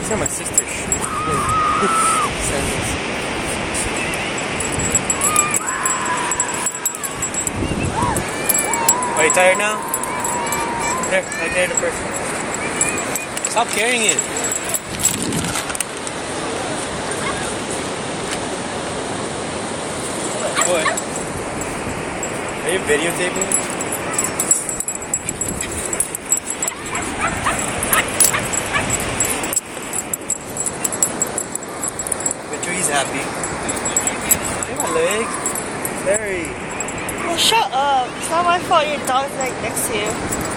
These are my sister's shoes. Sandals. Are you tired now? There, I carried the person. Stop carrying it. What? Are you videotaping? Bet you he's happy. Look at my leg. Very. Well, shut up. It's not my fault your dog's like next to you.